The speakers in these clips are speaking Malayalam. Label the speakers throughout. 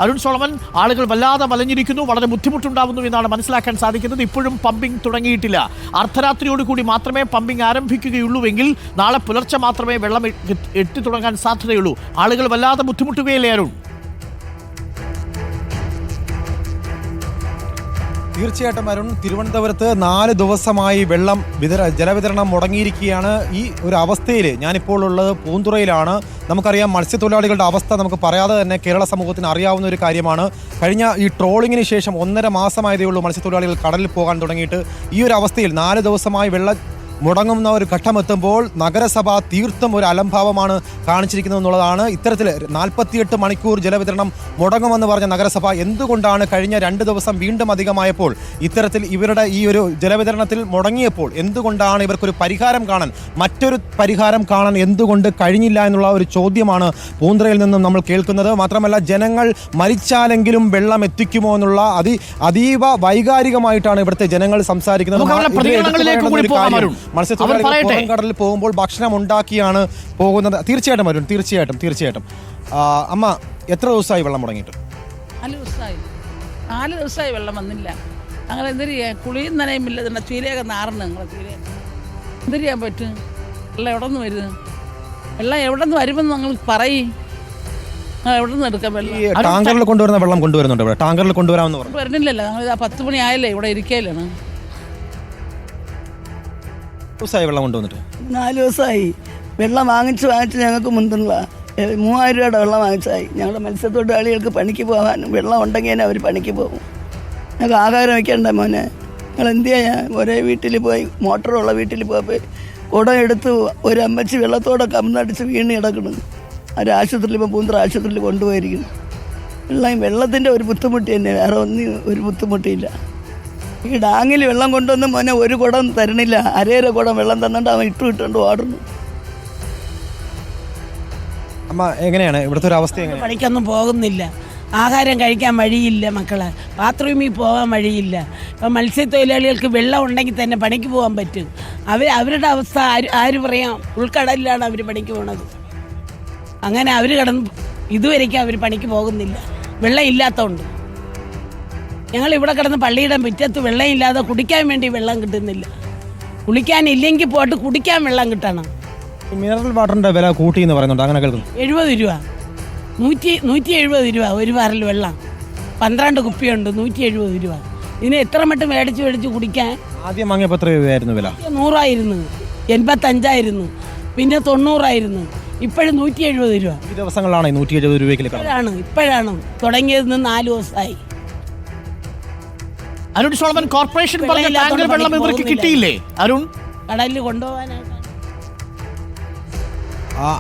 Speaker 1: അരുൺ സോളമൻ, ആളുകൾ വല്ലാതെ വലഞ്ഞിരിക്കുന്നു, വളരെ ബുദ്ധിമുട്ടുണ്ടാവുന്നു എന്നാണ് മനസ്സിലാക്കാൻ സാധിക്കുന്നത്. ഇപ്പോഴും പമ്പിംഗ് തുടങ്ങിയിട്ടില്ല. അർദ്ധരാത്രിയോടുകൂടി മാത്രമേ പമ്പിംഗ് ആരംഭിക്കുകയുള്ളൂവെങ്കിൽ നാളെ പുലർച്ചെ മാത്രമേ വെള്ളം എത്തിത്തുടങ്ങാൻ സാധ്യതയുള്ളൂ. ആളുകൾ വല്ലാതെ ബുദ്ധിമുട്ടുകയല്ലേ അരുൺ?
Speaker 2: തീർച്ചയായിട്ടും അരുൺ, തിരുവനന്തപുരത്ത് 4 ദിവസമായി ജലവിതരണം മുടങ്ങിയിരിക്കുകയാണ്. ഈ ഒരു അവസ്ഥയിൽ ഞാനിപ്പോൾ ഉള്ളത് പൂന്തുറയിലാണ്. നമുക്കറിയാം, മത്സ്യത്തൊഴിലാളികളുടെ അവസ്ഥ നമുക്ക് പറയാതെ തന്നെ കേരള സമൂഹത്തിന് അറിയാവുന്ന ഒരു കാര്യമാണ്. കഴിഞ്ഞ ഈ ട്രോളിങ്ങിന് ശേഷം 1.5 മാസമായതേ ഉള്ളൂ മത്സ്യത്തൊഴിലാളികൾ കടലിൽ പോകാൻ തുടങ്ങിയിട്ട്. ഈ ഒരു അവസ്ഥയിൽ 4 ദിവസമായി മുടങ്ങുന്ന ഒരു ഘട്ടമെത്തുമ്പോൾ നഗരസഭ തീർത്തും ഒരു അലംഭാവമാണ് കാണിച്ചിരിക്കുന്നത് എന്നുള്ളതാണ്. ഇത്തരത്തിൽ 48 മണിക്കൂർ ജലവിതരണം മുടങ്ങുമെന്ന് പറഞ്ഞ നഗരസഭ എന്തുകൊണ്ടാണ് കഴിഞ്ഞ 2 ദിവസം വീണ്ടും അധികമായപ്പോൾ ഇത്തരത്തിൽ ഇവരുടെ ഈ ഒരു ജലവിതരണത്തിൽ മുടങ്ങിയപ്പോൾ എന്തുകൊണ്ടാണ് ഇവർക്കൊരു മറ്റൊരു പരിഹാരം കാണാൻ എന്തുകൊണ്ട് കഴിഞ്ഞില്ല എന്നുള്ള ഒരു ചോദ്യമാണ് പൂന്തുറയിൽ നിന്നും നമ്മൾ കേൾക്കുന്നത്. മാത്രമല്ല, ജനങ്ങൾ മരിച്ചാലെങ്കിലും വെള്ളം എത്തിക്കുമോ എന്നുള്ള അതീവ വൈകാരികമായിട്ടാണ് ഇവിടുത്തെ ജനങ്ങൾ സംസാരിക്കുന്നത്. മത്സ്യത്തൊഴിലാളികൾ പുറം കടലിൽ പോകുമ്പോൾ ഭക്ഷണം ഉണ്ടാക്കിയാണ് പോകുന്നത്. തീർച്ചയായിട്ടും അരുൺ, തീർച്ചയായിട്ടും. അമ്മ, എത്ര ദിവസമായി വെള്ളം മുടങ്ങിയിട്ട്?
Speaker 3: 4 ദിവസമായി വെള്ളം വന്നില്ല. ഞങ്ങൾ എന്തൊരു കുളിയും നനയുമില്ല. ചീരയൊക്കെ നാറുന്നു. ഞങ്ങളെ ചീര എന്ത് ചെയ്യാൻ പറ്റും? വെള്ളം എവിടെ നിന്ന് വരുന്നത്? വെള്ളം എവിടെ നിന്ന് വരുമെന്ന് ഞങ്ങൾ പറയും. എവിടെ നിന്ന് എടുക്കാം വെള്ളം?
Speaker 2: ടാങ്കറിൽ കൊണ്ടുവരുന്ന വെള്ളം കൊണ്ടുവരുന്നുണ്ട്. ഇവിടെ ടാങ്കറിൽ കൊണ്ടുവരാമെന്ന് പറഞ്ഞു.
Speaker 3: വരുന്നില്ലല്ലോ. ഞങ്ങൾ 10 മണി ആയല്ലേ ഇവിടെ ഇരിക്കലാണ്.
Speaker 2: വെള്ളം കൊണ്ടുവന്നിട്ട്
Speaker 4: 4 ദിവസമായി. വെള്ളം വാങ്ങിച്ച് ഞങ്ങൾക്ക് മുന്തുള്ള 3000 രൂപയുടെ വെള്ളം വാങ്ങിച്ചായി. ഞങ്ങളുടെ മത്സ്യത്തൊഴിലാളികൾക്ക് പണിക്ക് പോകാനും വെള്ളം ഉണ്ടെങ്കിൽ തന്നെ അവർ പണിക്ക് പോകും. ഞങ്ങൾക്ക് ആഹാരം വയ്ക്കണ്ട മോനെ. ഞങ്ങൾ എന്ത് ചെയ്യാൻ? ഒരേ വീട്ടിൽ പോയി, മോട്ടറുള്ള വീട്ടിൽ പോയി കുടം എടുത്ത് ഒരു അമ്മച്ചി വെള്ളത്തോടെ കമന്നടിച്ച് വീണ് കിടക്കണം. ആശുപത്രിയിൽ ഇപ്പോൾ പൂന്തുറ ആശുപത്രിയിൽ കൊണ്ടുപോയിരിക്കുന്നു. വെള്ളത്തിൻ്റെ ഒരു ബുദ്ധിമുട്ട് തന്നെ, വേറെ ഒന്നും ഒരു ബുദ്ധിമുട്ടില്ല. ഈ ഡാങ്ങിൽ വെള്ളം കൊണ്ടുവന്ന് മോനെ ഒരു കുടം തരണില്ല. അരേര കുടം വെള്ളം തന്നിട്ട് അവൻ ഇട്ടുകൊണ്ട് ഓടുന്നു.
Speaker 2: അമ്മ, എങ്ങനെയാണ് ഇവിടുത്തെ ഒരു അവസ്ഥ?
Speaker 5: പണിക്കൊന്നും പോകുന്നില്ല, ആഹാരം കഴിക്കാൻ വഴിയില്ല, മക്കളെ ബാത്റൂമിൽ പോകാൻ വഴിയില്ല. ഇപ്പം മത്സ്യത്തൊഴിലാളികൾക്ക് വെള്ളം ഉണ്ടെങ്കിൽ തന്നെ പണിക്ക് പോകാൻ പറ്റും. അവരുടെ അവസ്ഥ ആര് പറയാം? ഉൾക്കടലിലാണ് അവർ പണിക്ക് പോണത്. അങ്ങനെ അവർ ഇതുവരെയ്ക്കും അവർ പണിക്ക് പോകുന്നില്ല, വെള്ളം ഇല്ലാത്തതുകൊണ്ട്. ഞങ്ങൾ ഇവിടെ കിടന്ന് പള്ളിയുടെ മുറ്റത്ത് വെള്ളം ഇല്ലാതെ കുടിക്കാൻ വേണ്ടി വെള്ളം കിട്ടുന്നില്ല. കുളിക്കാനില്ലെങ്കിൽ പോയിട്ട് കുടിക്കാൻ വെള്ളം കിട്ടണം.
Speaker 2: മിനറൽ വാട്ടറിന്റെ വില കൂട്ടി എന്ന് പറയുന്നുണ്ട്, അങ്ങനെ കേൾക്കുന്നു.
Speaker 5: 70 രൂപ, 170 രൂപ ഒരു ബാരൽ വെള്ളം. 12 കുപ്പിയുണ്ട്, 170 രൂപ. ഇതിന് എത്ര മട്ടും മേടിച്ച് കുടിക്കാൻ?
Speaker 2: ആദ്യം വാങ്ങിയപ്പോൾ എത്ര രൂപയായിരുന്നു വില?
Speaker 5: 100 ആയിരുന്നു, 85 ആയിരുന്നു, പിന്നെ 90 ആയിരുന്നു, ഇപ്പോഴും 170 രൂപ.
Speaker 2: ഈ ദിവസങ്ങളാണ് 170 രൂപയ്ക്ക്
Speaker 5: ഇപ്പോഴാണ് തുടങ്ങിയത്. 4 ദിവസമായി.
Speaker 1: അരുൺ സോളമൻ, കോർപ്പറേഷൻ പറഞ്ഞ ടാങ്കർ വെള്ളം ഇവർക്ക് കിട്ടിയില്ലേ അരുൺ?
Speaker 5: കടലിൽ കൊണ്ടുപോകാനായിട്ട്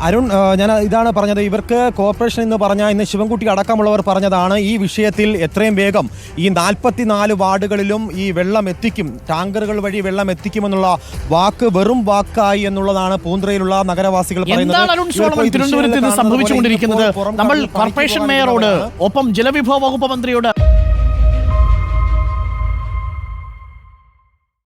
Speaker 2: അരുൺ, ഞാൻ ഇതാണ് പറഞ്ഞത്. ഇവർക്ക് കോർപ്പറേഷൻ എന്ന് പറഞ്ഞാൽ ഇന്ന് ശിവൻകുട്ടി അടക്കമുള്ളവർ പറഞ്ഞതാണ് ഈ വിഷയത്തിൽ എത്രയും വേഗം ഈ 44 വാർഡുകളിലും ഈ വെള്ളം എത്തിക്കും, ടാങ്കറുകൾ വഴി വെള്ളം എത്തിക്കുമെന്നുള്ള വാക്ക് വെറും വാക്കായി എന്നുള്ളതാണ് പൂന്തുറയിലുള്ള നഗരവാസികൾ പറയുന്നത്.
Speaker 1: അരുൺ സോളമൻ, തിരുവനന്തപുരത്ത് സംഭവിച്ചുകൊണ്ടിരിക്കുന്നത് നമ്മൾ കോർപ്പറേഷൻ മേയറോട് ഒപ്പം ജലവിഭവ വകുപ്പ് മന്ത്രിയോട്